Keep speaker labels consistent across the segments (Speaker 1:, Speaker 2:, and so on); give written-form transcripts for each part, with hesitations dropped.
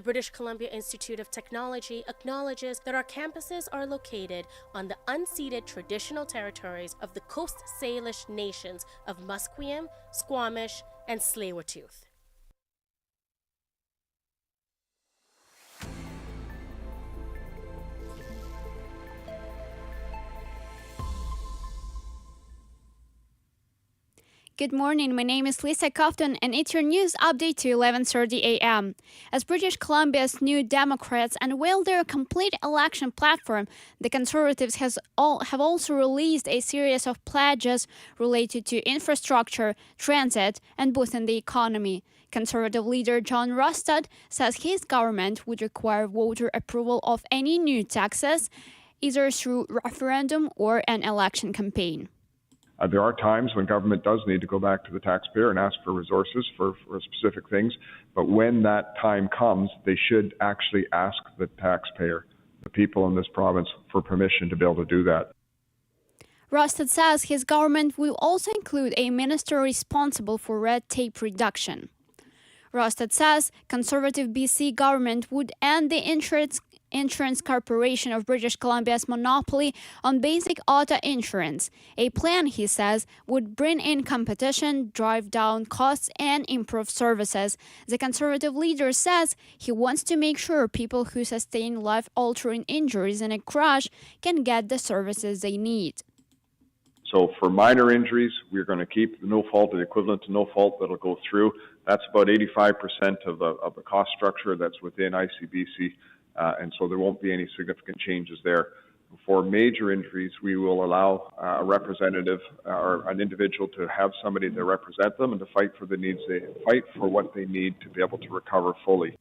Speaker 1: British Columbia Institute of Technology acknowledges that our campuses are located on the unceded traditional territories of the Coast Salish nations of Musqueam, Squamish, and Tsleil-Waututh.
Speaker 2: Good morning, my name is Lisa Cofton and it's your news update to 11:30 a.m. As British Columbia's New Democrats unveil their complete election platform, the Conservatives have also released a series of pledges related to infrastructure, transit, and boosting the economy. Conservative leader John Rustad says his government would require voter approval of any new taxes, either through referendum or an election campaign.
Speaker 3: There are times when government does need to go back to the taxpayer and ask for resources for specific things, but when that time comes, they should actually ask the taxpayer, the people in this province, for permission to be able to do that.
Speaker 2: Rustad says his government will also include a minister responsible for red tape reduction. Rustad says Conservative BC government would end the Insurance Corporation of British Columbia's monopoly on basic auto insurance. A plan, he says, would bring in competition, drive down costs, and improve services. The Conservative leader says he wants to make sure people who sustain life-altering injuries in a crash can get the services they need.
Speaker 3: So for minor injuries, we're going to keep the no-fault, the equivalent to no-fault that'll go through. That's about 85% of the cost structure that's within ICBC. And so there won't be any significant changes there. For major injuries, we will allow a representative or an individual to have somebody to represent them and to fight for what they need to be able to recover fully.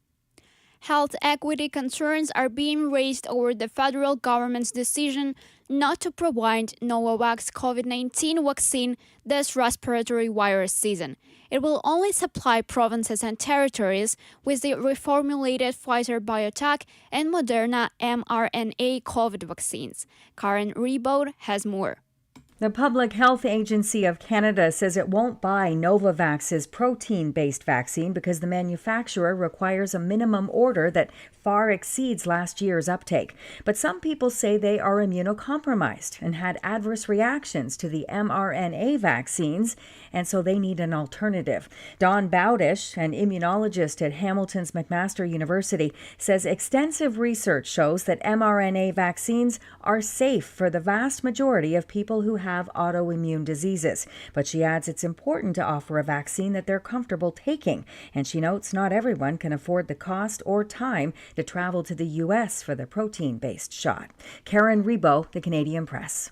Speaker 2: Health equity concerns are being raised over the federal government's decision not to provide Novavax COVID-19 vaccine this respiratory virus season. It will only supply provinces and territories with the reformulated Pfizer-BioNTech and Moderna mRNA COVID vaccines. Karen Reboud has more.
Speaker 4: The Public Health Agency of Canada says it won't buy Novavax's protein-based vaccine because the manufacturer requires a minimum order that far exceeds last year's uptake. But some people say they are immunocompromised and had adverse reactions to the mRNA vaccines, and so they need an alternative. Don Bowdish, an immunologist at Hamilton's McMaster University, says extensive research shows that mRNA vaccines are safe for the vast majority of people who have autoimmune diseases. But she adds it's important to offer a vaccine that they're comfortable taking. And she notes not everyone can afford the cost or time to travel to the U.S. for the protein-based shot. Karen Reboud, The Canadian Press.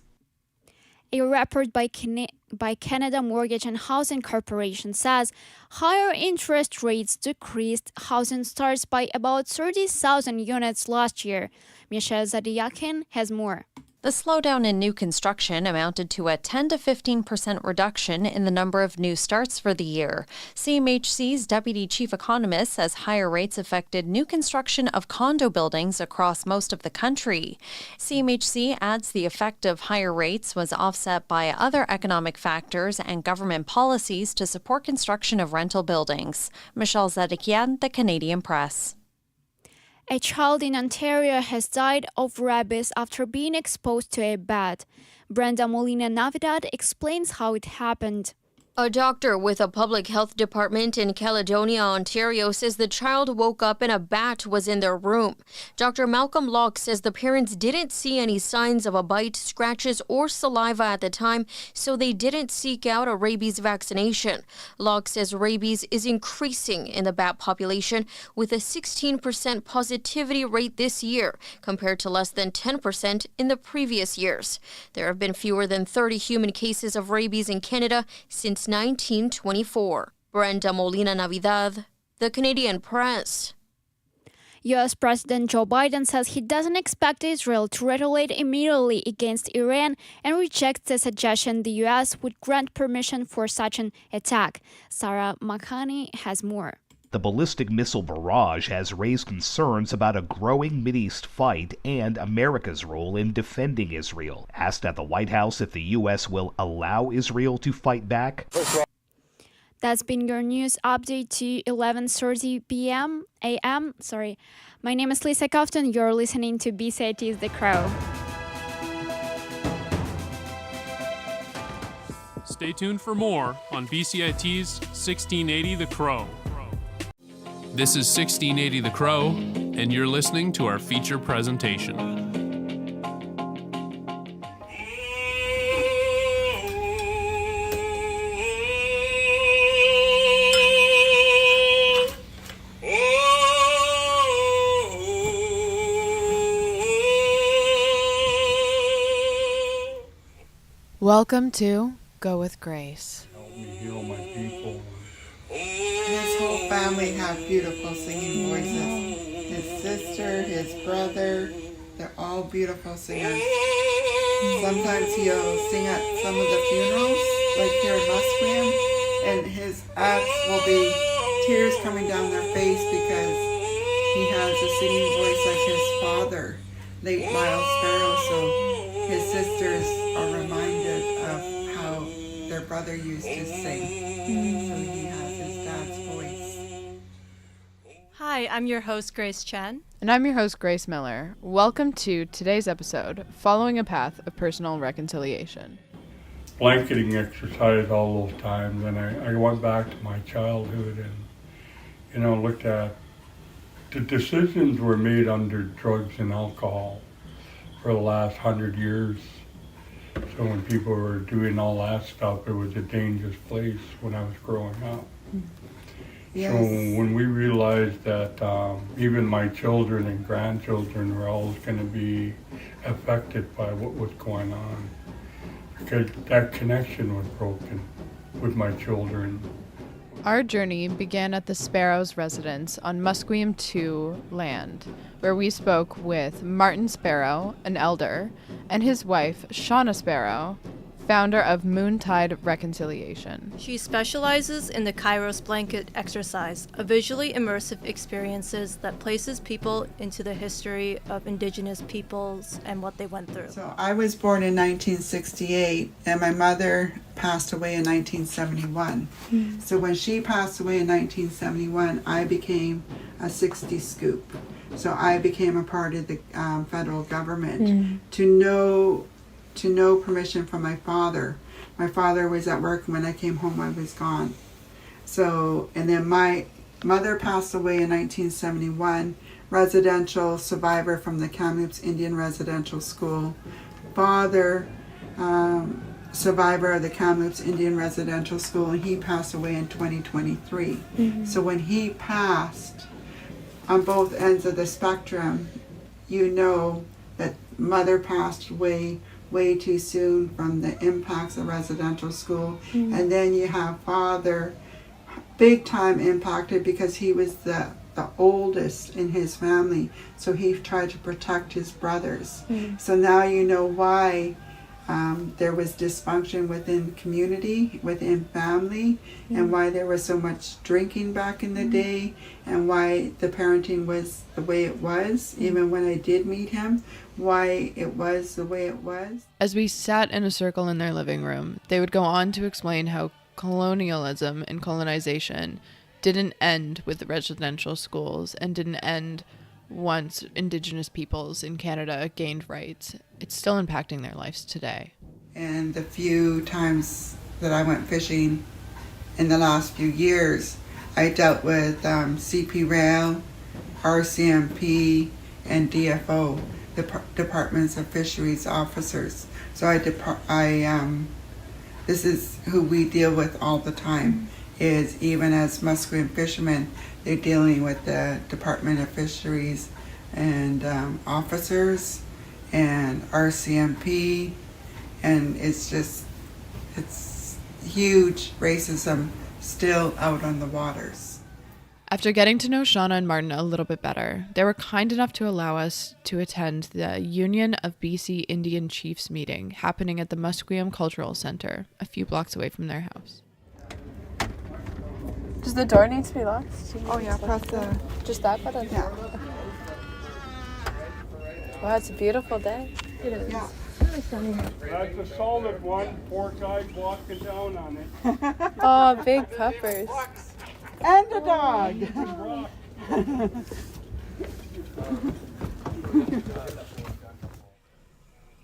Speaker 2: A report by Canada Mortgage and Housing Corporation says higher interest rates decreased housing starts by about 30,000 units last year. Michelle Zadiakin has more.
Speaker 5: The slowdown in new construction amounted to a 10 to 15% reduction in the number of new starts for the year. CMHC's deputy chief economist says higher rates affected new construction of condo buildings across most of the country. CMHC adds the effect of higher rates was offset by other economic factors and government policies to support construction of rental buildings. Michelle Zedekian, The Canadian Press.
Speaker 2: A child in Ontario has died of rabies after being exposed to a bat. Brenda Molina-Navidad explains how it happened.
Speaker 6: A doctor with a public health department in Caledonia, Ontario, says the child woke up and a bat was in their room. Dr. Malcolm Locke says the parents didn't see any signs of a bite, scratches, or saliva at the time, so they didn't seek out a rabies vaccination. Locke says rabies is increasing in the bat population, with a 16% positivity rate this year, compared to less than 10% in the previous years. There have been fewer than 30 human cases of rabies in Canada since 1924. Brenda Molina-Navidad, The Canadian Press.
Speaker 2: U.S. President Joe Biden says he doesn't expect Israel to retaliate immediately against Iran and rejects the suggestion the U.S. would grant permission for such an attack. Sarah Makhani has more.
Speaker 7: The ballistic missile barrage has raised concerns about a growing Mideast fight and America's role in defending Israel. Asked at the White House if the U.S. will allow Israel to fight back,
Speaker 2: That's been your news update to 11:30 a.m. My name is Lisa Cofton. You're listening to BCIT's The Crow.
Speaker 8: Stay tuned for more on BCIT's 1680 The Crow. This is 1680 The Crow, and you're listening to our feature presentation.
Speaker 9: Welcome to Go with Grace.
Speaker 10: Help me heal my people.
Speaker 11: His whole family have beautiful singing voices. His sister, his brother, they're all beautiful singers. Sometimes he'll sing at some of the funerals, like here in Musqueam, and his acts will be tears coming down their face because he has a singing voice like his father, late Miles Sparrow, so his sisters are reminded of how their brother used to sing. So he has his dad's voice.
Speaker 12: Hi, I'm your host, Grace Chen.
Speaker 9: And I'm your host, Grace Miller. Welcome to today's episode, Following a Path of Personal Reconciliation.
Speaker 10: Blanketing exercise all those times, and I went back to my childhood and, looked at the decisions were made under drugs and alcohol for the last 100 years. So when people were doing all that stuff, it was a dangerous place when I was growing up. Yes. So when we realized that even my children and grandchildren were always going to be affected by what was going on, because that connection was broken with my children.
Speaker 9: Our journey began at the Sparrows' residence on Musqueam 2 land, where we spoke with Martin Sparrow, an elder, and his wife, Shauna Sparrow, founder of Moontide Reconciliation.
Speaker 12: She specializes in the Kairos blanket exercise, a visually immersive experiences that places people into the history of indigenous peoples and what they went through.
Speaker 11: So I was born in 1968, and my mother passed away in 1971. So when she passed away in 1971, I became a 60 scoop. So I became a part of the federal government. To no permission from my father. My father was at work, and when I came home, I was gone. So, and then my mother passed away in 1971, residential survivor from the Kamloops Indian Residential School. Father, survivor of the Kamloops Indian Residential School, and he passed away in 2023. So when he passed, on both ends of the spectrum, you know that mother passed away way too soon from the impacts of residential school. And then you have father big time impacted because he was the oldest in his family, so he tried to protect his brothers. So now you know why there was dysfunction within community, within family, and why there was so much drinking back in the day, and why the parenting was the way it was, even when I did meet him, why it was the way it was.
Speaker 9: As we sat in a circle in their living room, they would go on to explain how colonialism and colonization didn't end with the residential schools and didn't end once Indigenous peoples in Canada gained rights. It's still impacting their lives today.
Speaker 11: And the few times that I went fishing in the last few years, I dealt with CP Rail, RCMP, and DFO, the Departments of Fisheries officers. So this is who we deal with all the time, is even as Musqueam fishermen, they're dealing with the Department of Fisheries and officers and RCMP, and it's huge racism still out on the waters.
Speaker 9: After getting to know Shauna and Martin a little bit better, they were kind enough to allow us to attend the Union of BC Indian Chiefs meeting happening at the Musqueam Cultural Center, a few blocks away from their house.
Speaker 13: Does the door need to be locked?
Speaker 11: Oh yeah, press the...
Speaker 13: Just that button?
Speaker 11: Yeah.
Speaker 13: Wow, it's a beautiful day.
Speaker 12: It is.
Speaker 11: Yeah.
Speaker 10: That's a solid one. 4 guys walking down on it.
Speaker 13: Oh, big puppers.
Speaker 11: And a dog.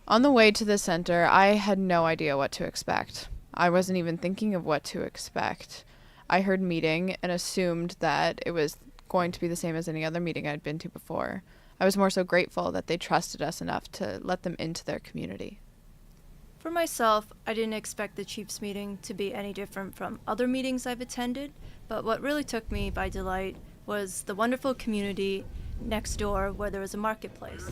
Speaker 9: On the way to the center, I had no idea what to expect. I wasn't even thinking of what to expect. I heard meeting and assumed that it was going to be the same as any other meeting I'd been to before. I was more so grateful that they trusted us enough to let them into their community.
Speaker 12: For myself, I didn't expect the Chiefs meeting to be any different from other meetings I've attended, but what really took me by delight was the wonderful community next door where there was a marketplace.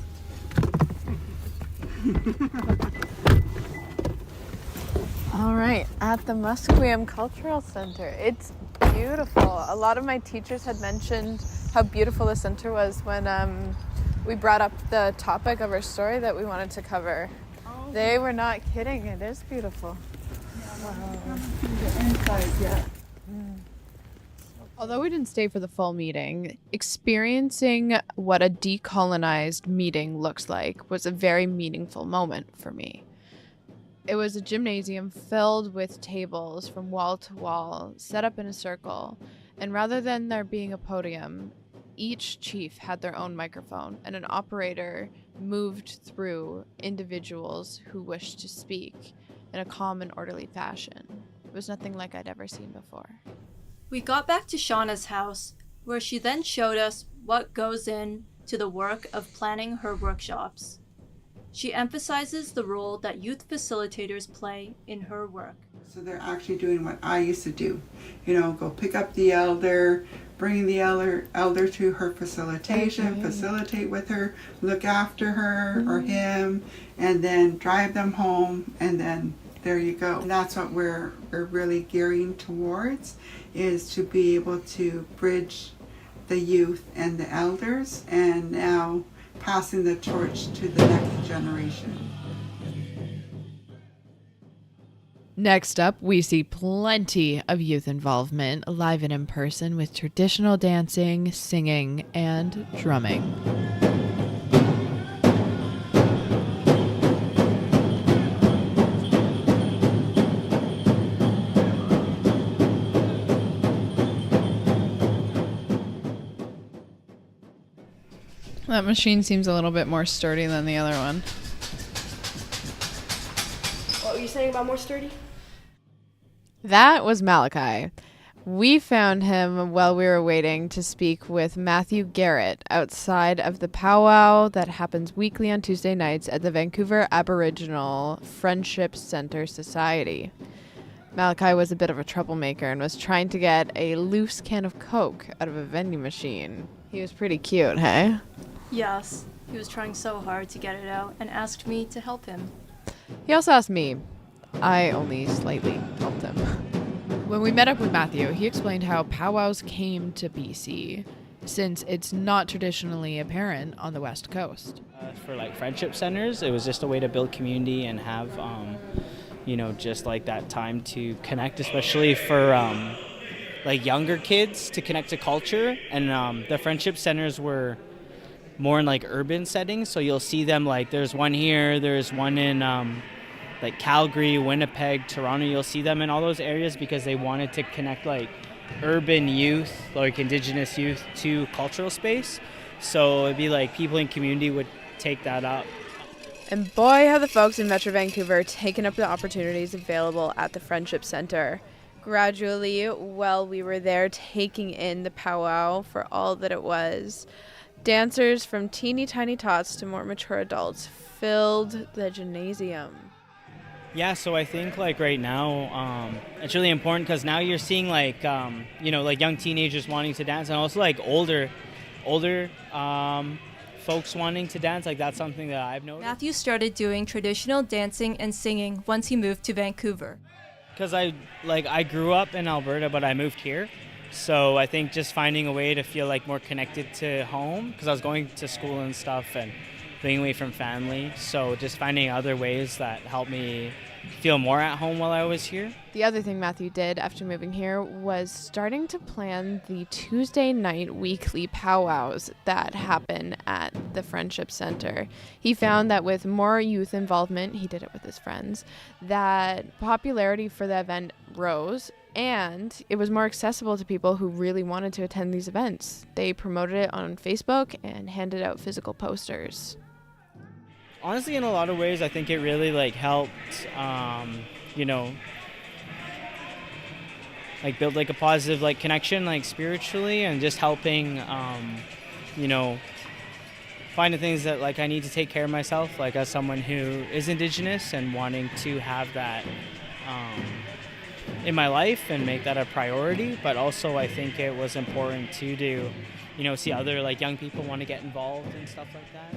Speaker 13: All right, at the Musqueam Cultural Center. It's beautiful. A lot of my teachers had mentioned how beautiful the center was when we brought up the topic of our story that we wanted to cover. They were not kidding. It is beautiful.
Speaker 9: Although we didn't stay for the full meeting, experiencing what a decolonized meeting looks like was a very meaningful moment for me. It was a gymnasium filled with tables from wall to wall, set up in a circle, and rather than there being a podium, each chief had their own microphone, and an operator moved through individuals who wished to speak in a calm and orderly fashion. It was nothing like I'd ever seen before.
Speaker 12: We got back to Shauna's house, where she then showed us what goes into the work of planning her workshops. She emphasizes the role that youth facilitators play in her work.
Speaker 11: So they're actually doing what I used to do. You know, go pick up the elder, bring the elder to her facilitation, facilitate with her, look after her or him, and then drive them home, and then there you go. And that's what we're really gearing towards, is to be able to bridge the youth and the elders, and now passing the torch to the next generation.
Speaker 9: Next up, we see plenty of youth involvement, live and in person, with traditional dancing, singing, and drumming. That machine seems a little bit more sturdy than the other one.
Speaker 14: What were you saying about more sturdy?
Speaker 9: That was Malachi. We found him while we were waiting to speak with Matthew Garrett outside of the powwow that happens weekly on Tuesday nights at the Vancouver Aboriginal Friendship Center Society. Malachi was a bit of a troublemaker and was trying to get a loose can of Coke out of a vending machine. He was pretty cute, hey?
Speaker 12: Yes, he was trying so hard to get it out and asked me to help him.
Speaker 9: He also asked me. I only slightly helped him. When we met up with Matthew, he explained how powwows came to BC, since it's not traditionally apparent on the West Coast.
Speaker 15: For like friendship centers, it was just a way to build community and have, just like that time to connect, especially for like younger kids to connect to culture. And the friendship centers were more in like urban settings, so you'll see them like there's one here, there's one in like Calgary, Winnipeg, Toronto. You'll see them in all those areas because they wanted to connect like urban youth, like Indigenous youth, to cultural space. So it'd be like people in community would take that up.
Speaker 9: And boy, have the folks in Metro Vancouver taken up the opportunities available at the Friendship Center. Gradually, while we were there taking in the powwow for all that it was, dancers from teeny tiny tots to more mature adults filled the gymnasium.
Speaker 15: Yeah, so I think like right now, it's really important because now you're seeing like, like young teenagers wanting to dance, and also like older folks wanting to dance. Like that's something that I've noticed.
Speaker 12: Matthew started doing traditional dancing and singing once he moved to Vancouver.
Speaker 15: Because I grew up in Alberta, but I moved here. So I think just finding a way to feel like more connected to home, because I was going to school and stuff and being away from family. So just finding other ways that help me feel more at home while I was here.
Speaker 13: The other thing Matthew did after moving here was starting to plan the Tuesday night weekly powwows that happen at the Friendship Center. He found that with more youth involvement, he did it with his friends, that popularity for the event rose and it was more accessible to people who really wanted to attend these events. They promoted it on Facebook and handed out physical posters.
Speaker 15: Honestly, in a lot of ways, I think it really helped, build a positive connection spiritually, and just helping, find the things that I need to take care of myself, as someone who is Indigenous and wanting to have that in my life and make that a priority. But also, I think it was important too to, see other young people want to get involved and stuff like that.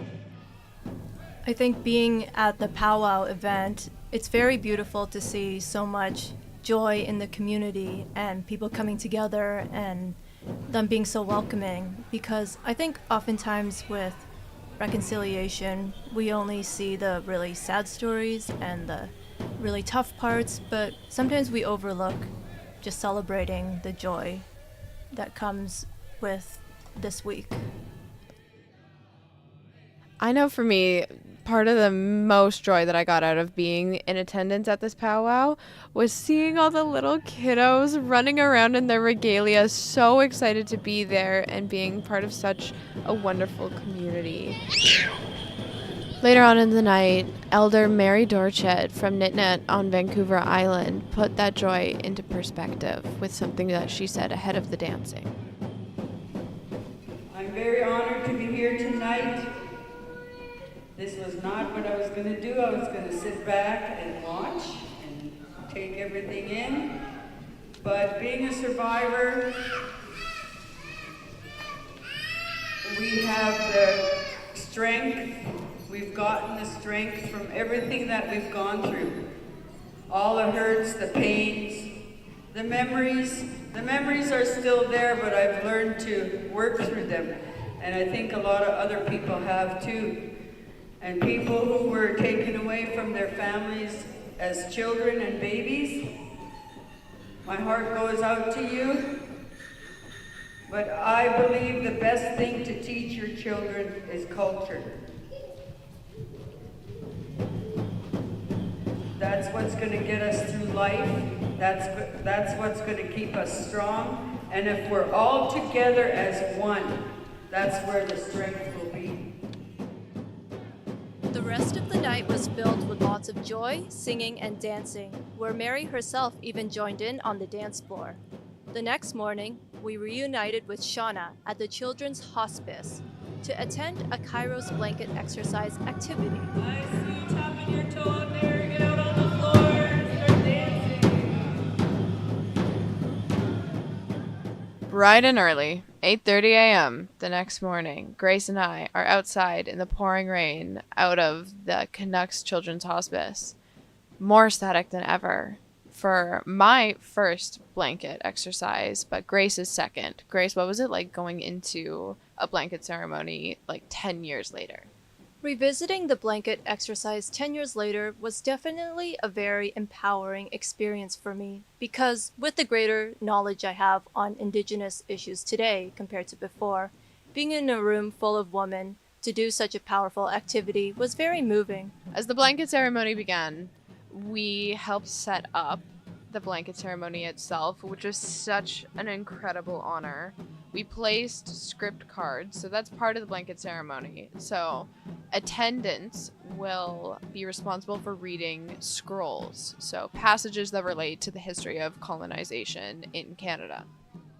Speaker 12: I think being at the powwow event, it's very beautiful to see so much joy in the community and people coming together and them being so welcoming, because I think oftentimes with reconciliation, we only see the really sad stories and the really tough parts, but sometimes we overlook just celebrating the joy that comes with this week.
Speaker 13: I know for me, part of the most joy that I got out of being in attendance at this powwow was seeing all the little kiddos running around in their regalia, so excited to be there and being part of such a wonderful community. Later on in the night, Elder Mary Dorchet from Nitnet on Vancouver Island put that joy into perspective with something that she said ahead of the dancing.
Speaker 16: I'm very honored to be here tonight. This was not what I was going to do. I was going to sit back and watch and take everything in. But being a survivor, we have the strength. We've gotten the strength from everything that we've gone through. All the hurts, the pains, the memories. The memories are still there, but I've learned to work through them. And I think a lot of other people have too. And people who were taken away from their families as children and babies, my heart goes out to you. But I believe the best thing to teach your children is culture. That's what's going to get us through life. That's what's going to keep us strong. And if we're all together as one, that's where the strength will be.
Speaker 12: The rest of the night was filled with lots of joy, singing, and dancing, where Mary herself even joined in on the dance floor. The next morning, we reunited with Shauna at the Children's Hospice to attend a Kairos blanket exercise activity.
Speaker 16: I see you tapping your toe in there. Get out on the floor and start dancing.
Speaker 13: Bright and early, 8:30 a.m. the next morning, Grace and I are outside in the pouring rain out of the Canucks Children's Hospice. More ecstatic than ever for my first blanket exercise, but Grace's second. Grace, what was it like going into a blanket ceremony 10 years later?
Speaker 12: Revisiting the blanket exercise 10 years later was definitely a very empowering experience for me, because with the greater knowledge I have on Indigenous issues today compared to before, being in a room full of women to do such a powerful activity was very moving.
Speaker 13: As the blanket ceremony began, we helped set up the blanket ceremony itself, which was such an incredible honor. We placed script cards, so that's part of the blanket ceremony. So attendants will be responsible for reading scrolls, so passages that relate to the history of colonization in Canada.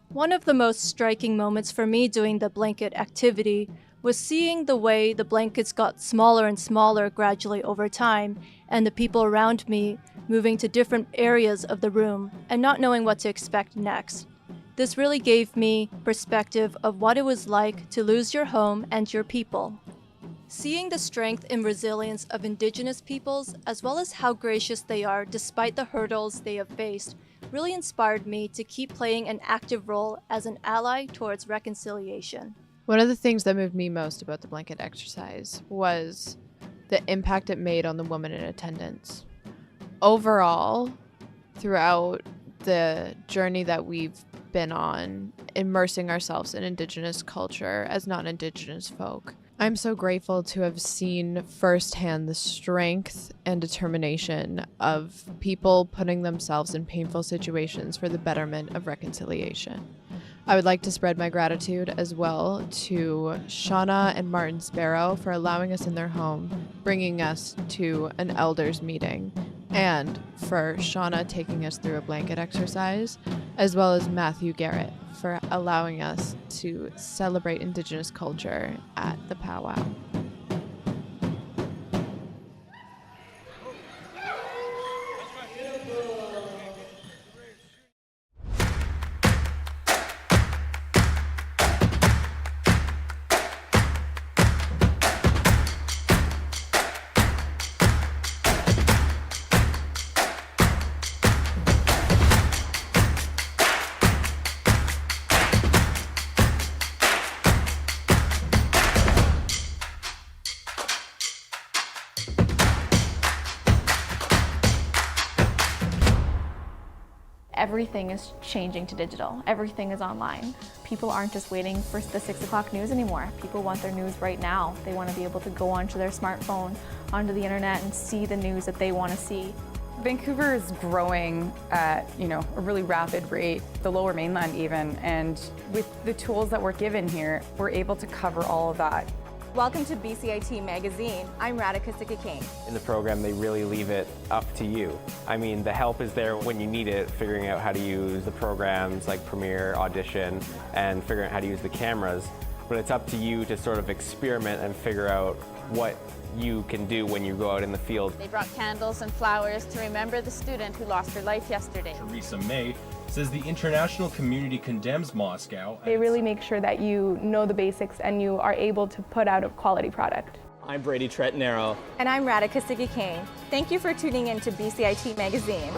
Speaker 12: One of the most striking moments for me doing the blanket activity was seeing the way the blankets got smaller and smaller gradually over time, and the people around me moving to different areas of the room and not knowing what to expect next. This really gave me perspective of what it was like to lose your home and your people. Seeing the strength and resilience of Indigenous peoples, as well as how gracious they are despite the hurdles they have faced, really inspired me to keep playing an active role as an ally towards reconciliation.
Speaker 13: One of the things that moved me most about the blanket exercise was the impact it made on the woman in attendance. Overall, throughout the journey that we've been on, immersing ourselves in Indigenous culture as non-Indigenous folk, I'm so grateful to have seen firsthand the strength and determination of people putting themselves in painful situations for the betterment of reconciliation. I would like to spread my gratitude as well to Shauna and Martin Sparrow for allowing us in their home, bringing us to an elders meeting, and for Shauna taking us through a blanket exercise, as well as Matthew Garrett for allowing us to celebrate Indigenous culture at the powwow.
Speaker 17: Everything is changing to digital. Everything is online. People aren't just waiting for the 6 o'clock news anymore. People want their news right now. They want to be able to go onto their smartphone, onto the internet, and see the news that they want to see.
Speaker 18: Vancouver is growing at, a really rapid rate, the Lower Mainland even, and with the tools that we're given here, we're able to cover all of that.
Speaker 19: Welcome to BCIT Magazine. I'm Radhika Sikakane.
Speaker 20: In the program, they really leave it up to you. I mean, the help is there when you need it, figuring out how to use the programs like Premiere, Audition, and figuring out how to use the cameras. But it's up to you to sort of experiment and figure out what you can do when you go out in the field.
Speaker 21: They brought candles and flowers to remember the student who lost her life yesterday.
Speaker 22: Teresa May says the international community condemns Moscow.
Speaker 23: They really make sure that you know the basics and you are able to put out a quality product.
Speaker 24: I'm Brady Tretanero.
Speaker 19: And I'm Radhika Sikakane. Thank you for tuning in to BCIT Magazine.